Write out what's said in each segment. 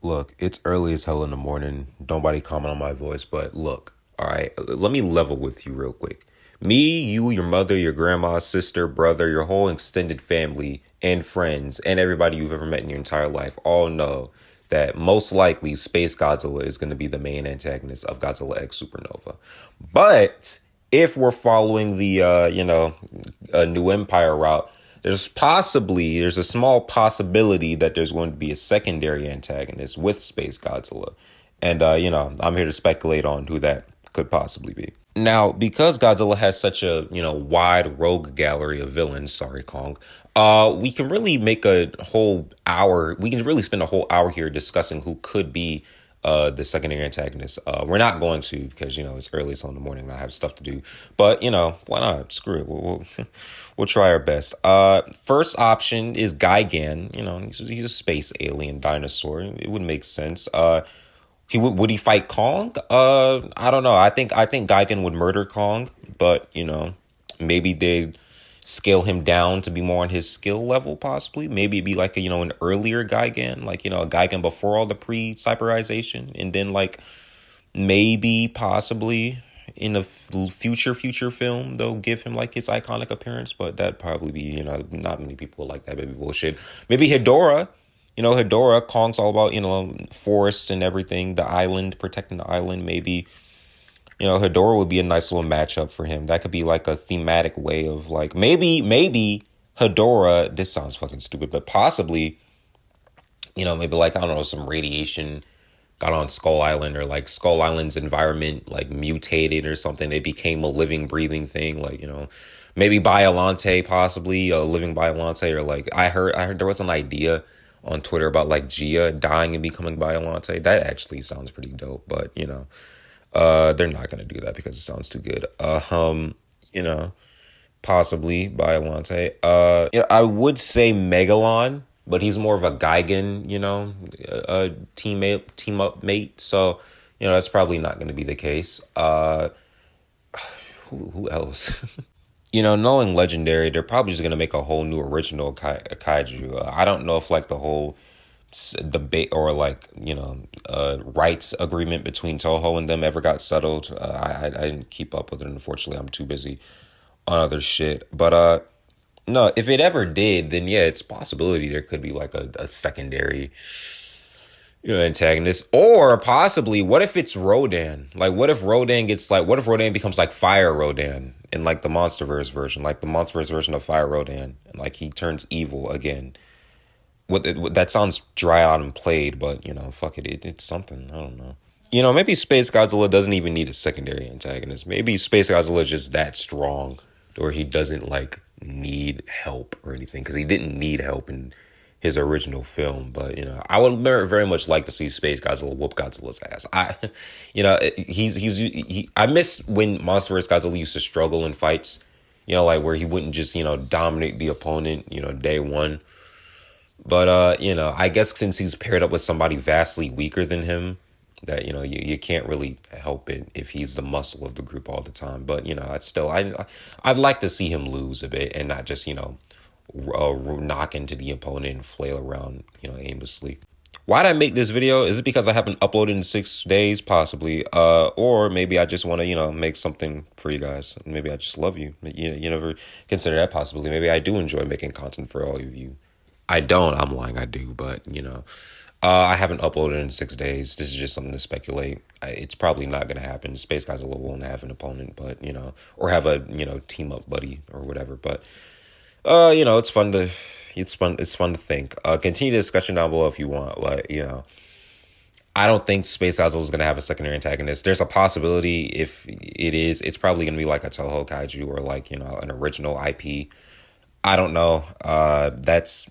Look, it's early as hell in the morning. Nobody comment on my voice, but look, all right, let me level with you real quick. Me, you, your mother, your grandma, sister, brother, your whole extended family and friends, and everybody you've ever met in your entire life all know that most likely Space Godzilla is going to be the main antagonist of Godzilla X Supernova. But if we're following the, a New Empire route, there's a small possibility that there's going to be a secondary antagonist with Space Godzilla. And, I'm here to speculate on who that could possibly be. Now, because Godzilla has such a, wide rogue gallery of villains, sorry, Kong, we can really we can really spend a whole hour here discussing who could be the secondary antagonist. We're not going to because, it's early, so in the morning and I have stuff to do. But, why not? Screw it. We'll try our best. First option is Gigan. He's a space alien dinosaur. It would make sense. Would he fight Kong? I don't know. I think Gigan would murder Kong, but maybe they'd scale him down to be more on his skill level, possibly. Maybe it'd be like an earlier Gigan, like a Gigan before all the pre-cyberization, and then maybe possibly in a future film they'll give him his iconic appearance, but that'd probably be not many people like that. Maybe bullshit. Maybe Hedorah. Hedorah, Kong's all about, forests and everything, the island, protecting the island. Maybe, Hedorah would be a nice little matchup for him. That could be a thematic way of maybe Hedorah, this sounds fucking stupid, but possibly, maybe I don't know, some radiation got on Skull Island or Skull Island's environment, mutated or something. It became a living, breathing thing. Maybe Biollante, possibly a living Biollante, or I heard there was an idea on Twitter about Gia dying and becoming Biollante. That actually sounds pretty dope, but they're not gonna do that because it sounds too good. Possibly Biollante. I would say Megalon, but he's more of a Gigan, a team up mate. So that's probably not gonna be the case. Who else? Knowing Legendary, they're probably just going to make a whole new original kaiju. I don't know if the whole debate or rights agreement between Toho and them ever got settled. I didn't keep up with it, unfortunately. I'm too busy on other shit. But no, if it ever did, then yeah, it's a possibility there could be a secondary antagonist. Or possibly, what if it's Rodan? What if Rodan becomes Fire Rodan in the Monsterverse version, the Monsterverse version of Fire Rodan, and he turns evil again. That sounds dry out and played, but fuck it, it's something. I don't know. Maybe Space Godzilla doesn't even need a secondary antagonist. Maybe Space Godzilla is just that strong, or he doesn't need help or anything, because he didn't need help in his original film. But I would very much like to see Space Godzilla whoop Godzilla's ass. I miss when Monsterverse Godzilla used to struggle in fights, where he wouldn't just dominate the opponent day one. But I guess since he's paired up with somebody vastly weaker than him, that you can't really help it if he's the muscle of the group all the time. But I'd like to see him lose a bit and not just knock into the opponent and flail around aimlessly. Why'd I make this video? Is it because I haven't uploaded in 6 days? Possibly. Or maybe I just want to make something for you guys. Maybe I just love you. You never consider that possibility. Maybe I do enjoy making content for all of you. I don't. I'm lying. I do. But I haven't uploaded in 6 days. This is just something to speculate. It's probably not going to happen. Space Godzilla won't have an opponent, but or have a team up buddy or whatever. But it's fun to think. Continue the discussion down below if you want. I don't think Space Godzilla is going to have a secondary antagonist. There's a possibility. If it is, it's probably going to be a Toho kaiju or an original IP. I don't know. That's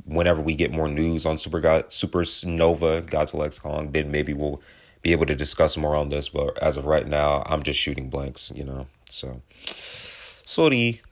whenever we get more news on Supernova Godzilla X Kong, then maybe we'll be able to discuss more on this. But as of right now, I'm just shooting blanks, so sorry.